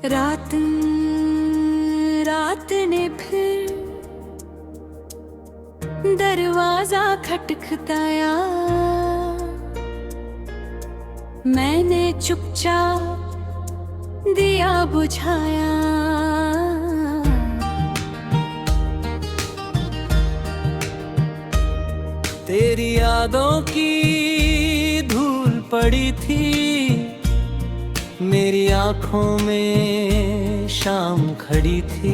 रात रात ने फिर दरवाजा खटखटाया। मैंने चुपचाप दिया बुझाया। तेरी यादों की धूल पड़ी थी मेरी आंखों में शाम खड़ी थी।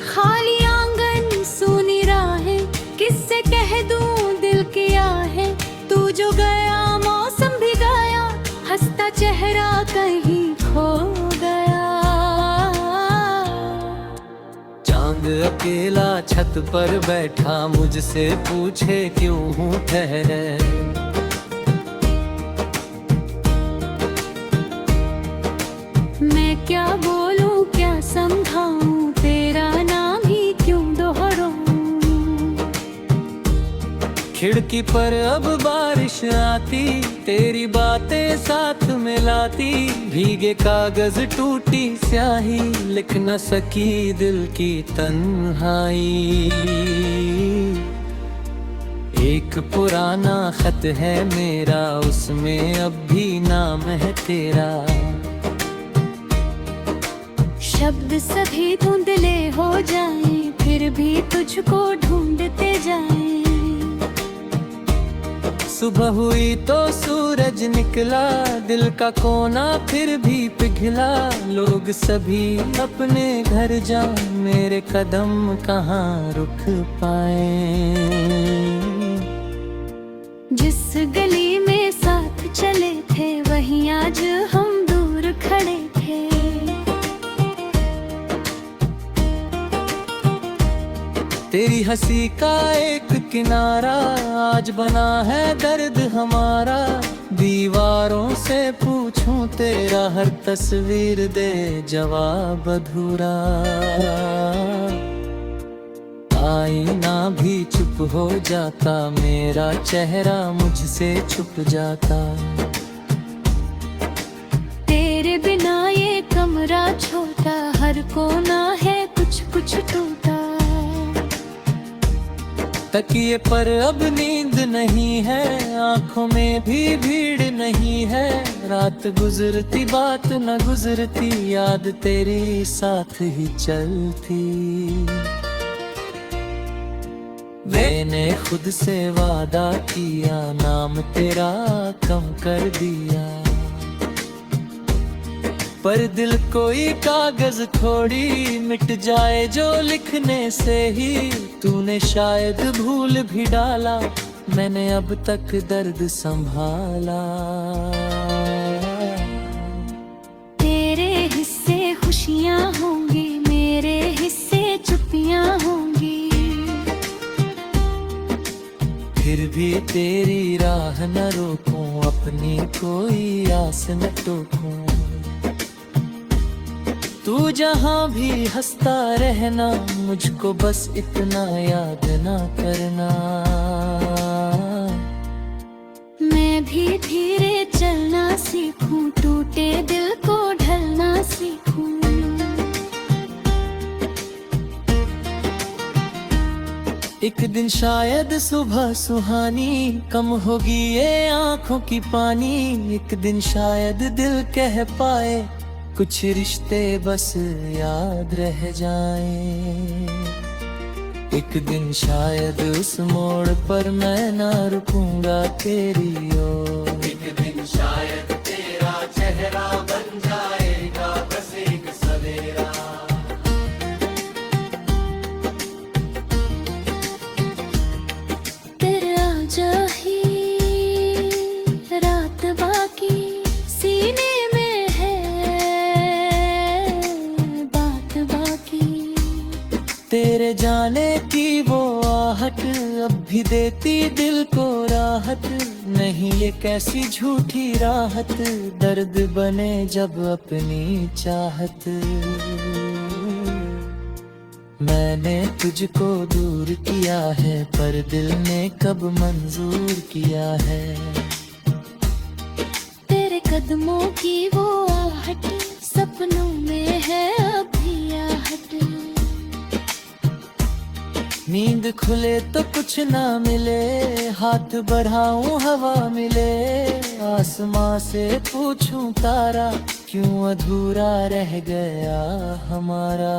खाली आंगन सूनी राहें किससे कह दूं दिल की आहें। तू जो गया मौसम भी गया हंसता चेहरा कहीं खो गया। चांद अकेला छत पर बैठा मुझसे पूछे क्यों हूँ ठहरे। मैं क्या बोलूं क्या समझाऊं तेरा नाम ही क्यों दोहराऊं। खिड़की पर अब बारिश आती तेरी बातें साथ मिलाती। भीगे कागज टूटी स्याही लिख न सकी दिल की तन्हाई। एक पुराना खत है मेरा उसमें अब भी नाम है तेरा। शब्द सभी धुंधले हो जाएं फिर भी तुझको ढूंढते जाएं। सुबह हुई तो सूरज निकला दिल का कोना फिर भी पिघला। लोग सभी अपने घर जाएं मेरे कदम कहाँ रुक पाए। जिस गली में साथ चले थे वहीं आज हम दूर खड़े थे। तेरी हंसी का एक किनारा आज बना है दर्द हमारा। दीवारों से पूछूं तेरा हर तस्वीर दे जवाब अधूरा। आईना भी चुप हो जाता मेरा चेहरा मुझसे छुप जाता। तेरे बिना ये कमरा छोटा हर कोना है कुछ कुछ टूटा। तकिए पर अब नींद नहीं है आंखों में भी भीड़ नहीं है। रात गुजरती बात न गुजरती याद तेरी साथ ही चलती। मैंने खुद से वादा किया नाम तेरा कम कर दिया। पर दिल कोई कागज थोड़ी मिट जाए जो लिखने से ही। तूने शायद भूल भी डाला मैंने अब तक दर्द संभाला। तेरे हिस्से खुशियाँ होंगी मेरे हिस्से चुप्पियाँ होंगी। फिर भी तेरी राह न रोकूं अपनी कोई आस न टोकूं। तू जहाँ भी हंसता रहना मुझको बस इतना याद ना करना। मैं भी धीरे चलना सीखूं टूटे दिल को ढलना सीखूं। एक दिन शायद सुबह सुहानी कम होगी ये आंखों की पानी। एक दिन शायद दिल कह पाए कुछ रिश्ते बस याद रह जाएं। एक दिन शायद उस मोड़ पर मैं ना रुकूंगा तेरी ओर। एक दिन शायद तेरा चेहरा बन जाएगा बस एक सवेरा। तेरा जा ही रात बाकी सीने में है बात बाकी। तेरे जाने की वो आहट अब भी देती दिल को राहत। नहीं ये कैसी झूठी राहत दर्द बने जब अपनी चाहत। मैंने तुझको दूर किया है पर दिल ने कब मंजूर किया है। तेरे कदमों की वो आहट सपनों में है अभी आहट। नींद खुले तो कुछ ना मिले, हाथ बढ़ाऊं हवा मिले, आसमां से पूछूं तारा क्यों अधूरा रह गया हमारा।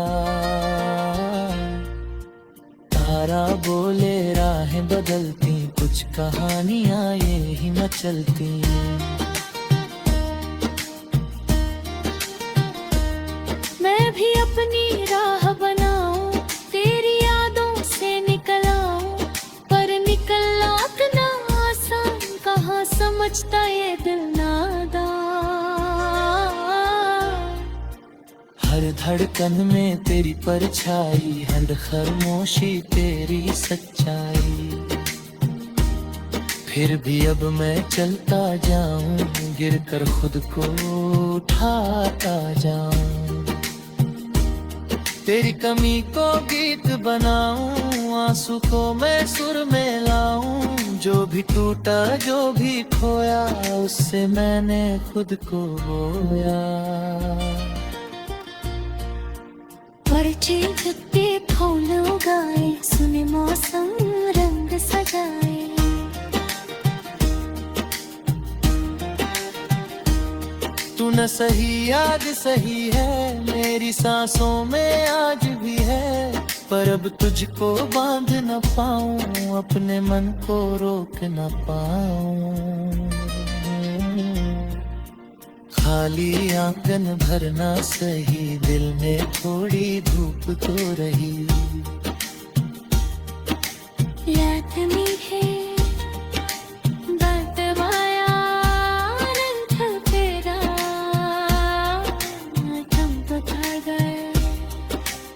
तारा बोले राहें बदलती, कुछ कहानियां ये ही न चलती। मैं भी अपनी राह बनाऊं, तेरी यादों से निकल आऊं, पर निकलना इतना आसान कहाँ समझता ये दिल नादान। हर धड़कन में तेरी परछाई, हर खामोशी तेरी सच्चाई। फिर भी अब मैं चलता जाऊं, गिर कर खुद को उठाता जाऊं। तेरी कमी को गीत बनाऊं, आंसू को मैं सुर में लाऊं। जो भी टूटा जो भी खोया, उससे मैंने खुद को बोया। पर्चे पे फूल उगाए, सुने मौसम रंग सजाए। तू न सही याद सही है, मेरी सांसों में आज भी है। पर अब तुझको बांध न पाऊं, अपने मन को रोक न पाऊं। खाली आंगन भरना सही, दिल में थोड़ी धूप तो रही। याद में है बतवाया रंग तेरा, तुम तो था गए।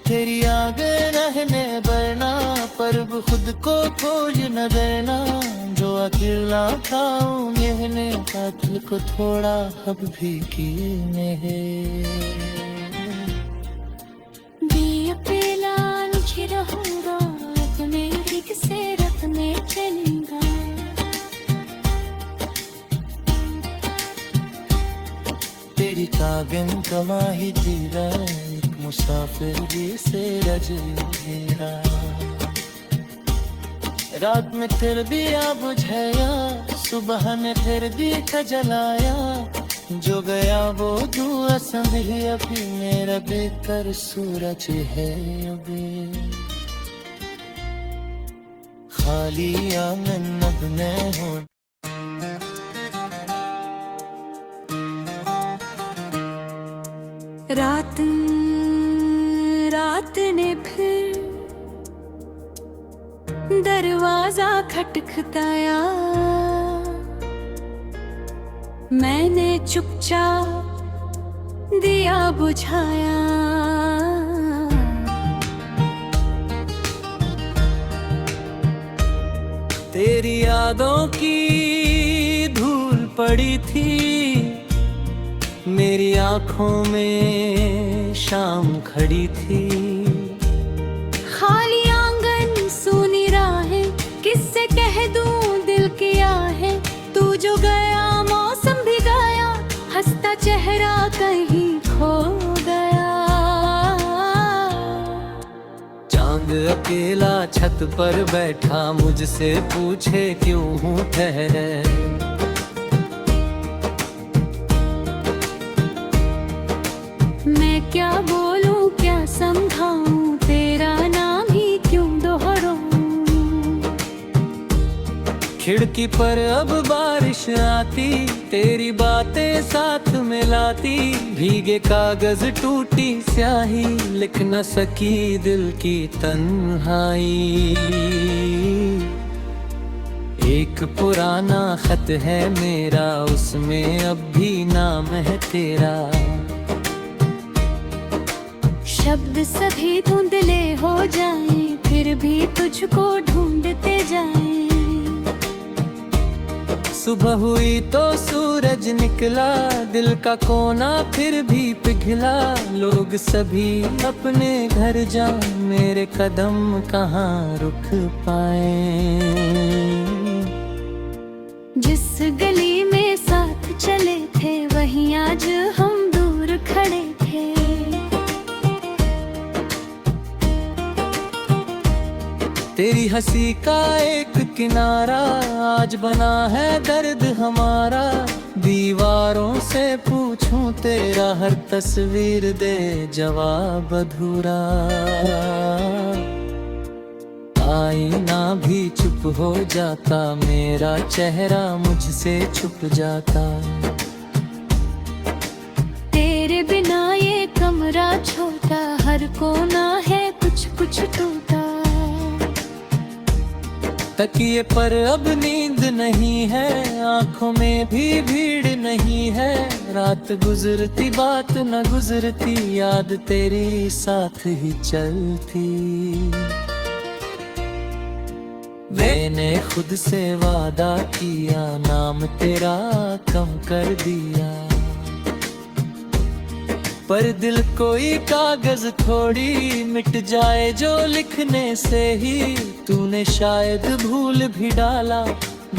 तेरी आगे रहने बरना, पर अब खुद को खोज न देना। जो अकेला था कहने का दिल को थोड़ा अब भी कीने है। अकेला नहीं रहूंगा, अपने ठीक से रखने चलूंगा। तेरी कागन कमाही तेरा, एक मुसाफिर से रज घेरा। रात में फिर दिया बुझाया, सुबह ने फिर दिया जलाया। जो गया वो दुआ संभली, अभी मेरा बेकर सूरज है अभी। खाली आंगन अब मैं हूँ। रात रात ने फिर दरवाजा खटखटाया। मैंने चुपचाप दिया बुझाया। तेरी यादों की धूल पड़ी थी, मेरी आंखों में शाम खड़ी थी। खाली आंगन सूनी राहें, किससे कह दूं दिल की आहें। तू जो गया मौसम भी गया, हंसता चेहरा कहीं खो गया। चांद अकेला छत पर बैठा, मुझसे पूछे क्यों हूँ ठहरे। मैं क्या बोलूं क्या समझाऊं, तेरा नाम ही क्यों दोहराऊं। खिड़की पर अब बारिश आती, तेरी बातें साथ मिलाती। भीगे कागज टूटी स्याही, लिख न सकी दिल की तन्हाई। एक पुराना खत है मेरा, उसमें अब भी नाम है तेरा। शब्द सभी धुंधले हो जाएं, फिर भी तुझको ढूंढते जाएं। सुबह हुई तो सूरज निकला, दिल का कोना फिर भी पिघला। लोग सभी अपने घर जाएं, मेरे कदम कहाँ रुक पाए। जिस गली में साथ चले थे, वहीं आज हम दूर खड़े तेरी हंसी का एक किनारा आज बना है दर्द हमारा। दीवारों से पूछूं तेरा हर तस्वीर दे जवाब अधूरा। आईना भी चुप हो जाता, मेरा चेहरा मुझसे छुप जाता। तेरे बिना ये कमरा छोटा, हर कोना है कुछ कुछ टूटा। तकिए पर अब नींद नहीं है, आंखों में भी भीड़ नहीं है। रात गुजरती बात न गुजरती, याद तेरी साथ ही चलती। मैंने खुद से वादा किया, नाम तेरा कम कर दिया। पर दिल कोई कागज थोड़ी मिट जाए जो लिखने से ही। तूने शायद भूल भी डाला,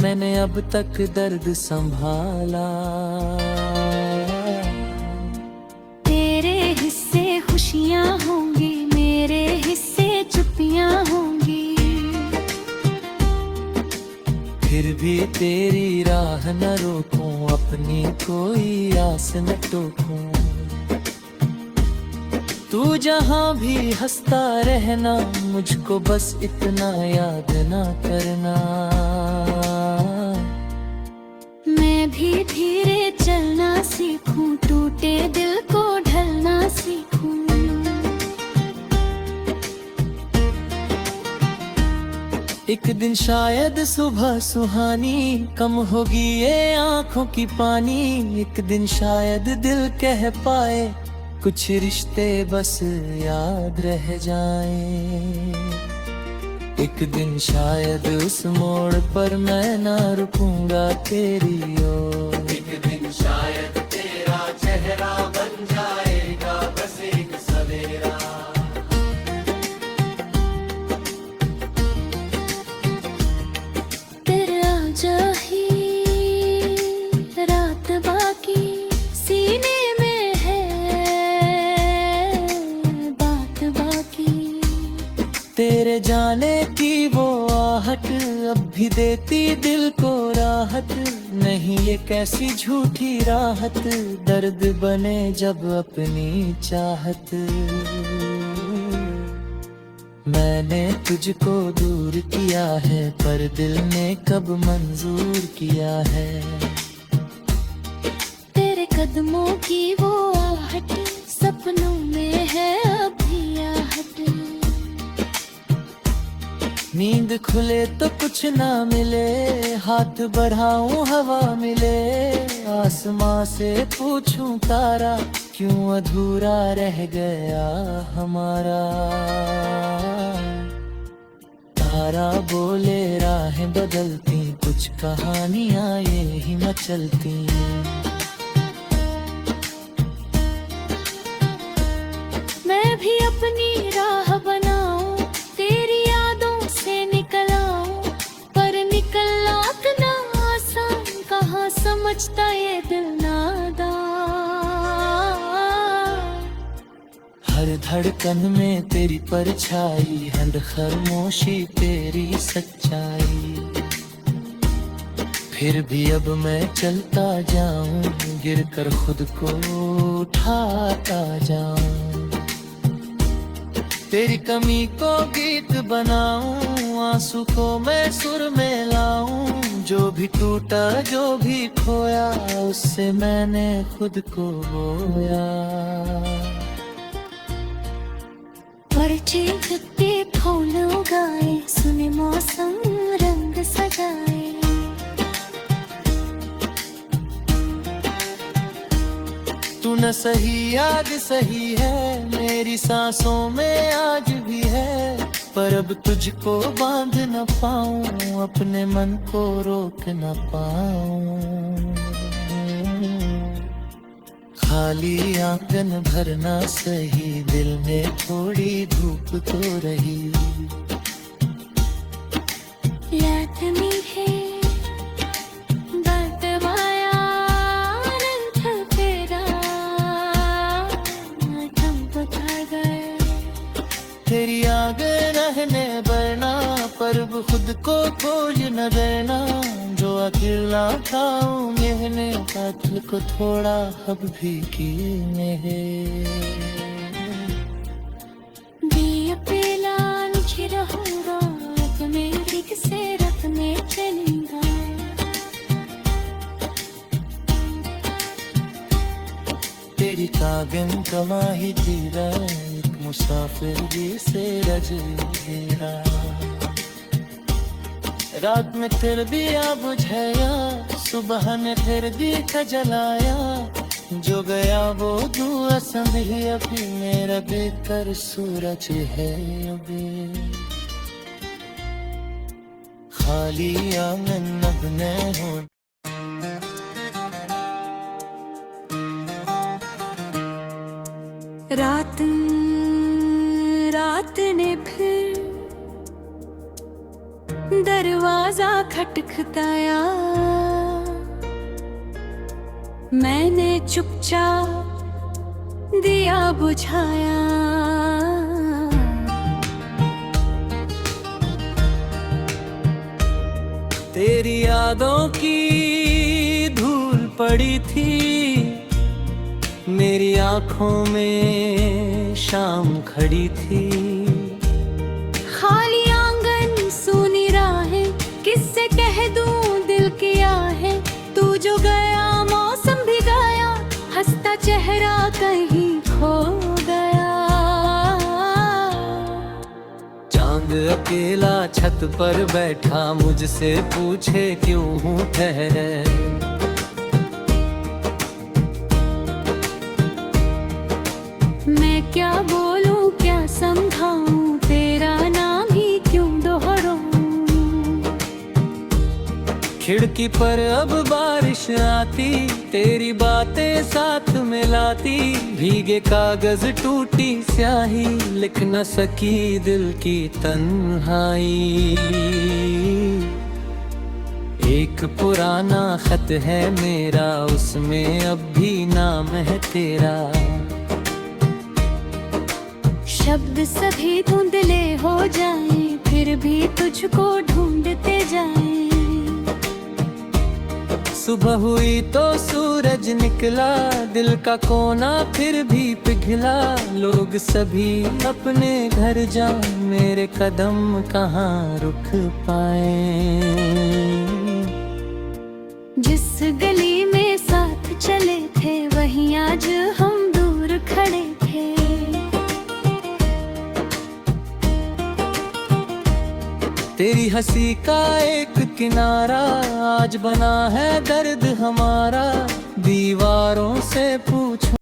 मैंने अब तक दर्द संभाला। तेरे हिस्से खुशियाँ होंगी, मेरे हिस्से चुप्पियाँ होंगी। फिर भी तेरी राह न रोकूं, अपनी कोई आस न टोकूं। तू जहाँ भी हंसता रहना, मुझको बस इतना याद ना करना। मैं भी धीरे चलना सीखूं, टूटे दिल को ढलना सीखूं। एक दिन शायद सुबह सुहानी, कम होगी ये आंखों की पानी। एक दिन शायद दिल कह पाए, कुछ रिश्ते बस याद रह जाएं। एक दिन शायद उस मोड़ पर मैं ना रुकूंगा तेरी ओर। एक दिन शायद तेरा चेहरा बन जाएगा बस एक सवेरा। तेरा जाही रात बाकी, सीने में है बात बाकी। तेरे जाने की वो आहट अब भी देती दिल को राहत। नहीं ये कैसी झूठी राहत, दर्द बने जब अपनी चाहत। मैंने तुझको दूर किया है, पर दिल ने कब मंजूर किया है। तेरे कदमों की वो आहट, सपनों में है अभी आहट। नींद खुले तो कुछ ना मिले, हाथ बढ़ाऊं हवा मिले। आसमां से पूछूं तारा, क्यों अधूरा रह गया हमारा। तारा बोले राहें बदलती, कुछ कहानियां ये ही मचलती। मैं भी अपनी राह बनाऊं, तेरी यादों से निकल आऊं। पर निकलना इतना आसान, कहाँ समझता ये दिल नादान। हर धड़कन में तेरी परछाई, हर खामोशी तेरी सच्चाई। फिर भी अब मैं चलता जाऊं, गिर कर खुद को उठाता जाऊं। तेरी कमी को गीत बनाऊं, आंसू को मैं सुर में लाऊं। जो भी टूटा जो भी खोया, उससे मैंने खुद को बोया। पर्चे खत्ते फूल उगाए, सुने मौसम रंग सजाए। तू न सही याद सही है, मेरी सांसों में आज भी है। पर अब तुझको बांध न पाऊं, अपने मन को रोक न पाऊं। खाली आंगन भरना सही, दिल में थोड़ी धूप तो रही। याद में है बदवाया रंग तेरा, थम पता गए। तेरी आग रहने बरना खुद को खोज न देना, जो अकेला था मैंने कातिल को थोड़ा हब भी कीने दिया पेला नीचे रहूंगा, अब मेरी किसे रखने चलेगा। तेरी कागन कमाही तेरा एक मुसाफिर जिसे रज घेरा, रात में फिर दिया बुझाया, सुबह ने फिर दिखा जलाया, जो गया वो दुआ समझी अभी मेरा बेकर सूरज है अभी। खाली आंगन अब न हो, रात रात ने फिर दरवाजा खटखटाया, मैंने चुपचाप दिया बुझाया। तेरी यादों की धूल पड़ी थी मेरी आंखों में शाम खड़ी थी। खाली आंगन सूनी राहें, किससे कह दूं दिल की आहे, तू जो गया मौसम भी गया, हंसता चेहरा कहीं खो गया। चांद अकेला छत पर बैठा मुझसे पूछे क्यों हूँ ठहरे, मैं क्या बोलूं क्या समझाऊं, तेरा नाम ही क्यों दोहराऊं। खिड़की पर अब बारिश आती, तेरी बातें साथ मिलाती, भीगे कागज टूटी स्याही, लिख न सकी दिल की तन्हाई। एक पुराना खत है मेरा, उसमें अब भी नाम है तेरा, शब्द सभी धुंधले हो जाएं, फिर भी तुझको ढूंढते जाएं। सुबह हुई तो सूरज निकला, दिल का कोना फिर भी पिघला, लोग सभी अपने घर जाएं, मेरे कदम कहाँ रुक पाए। जिस गली में साथ चले थे, वहीं आज हम दूर खड़े थे। तेरी हंसी का एक किनारा आज बना है दर्द हमारा, दीवारों से पूरा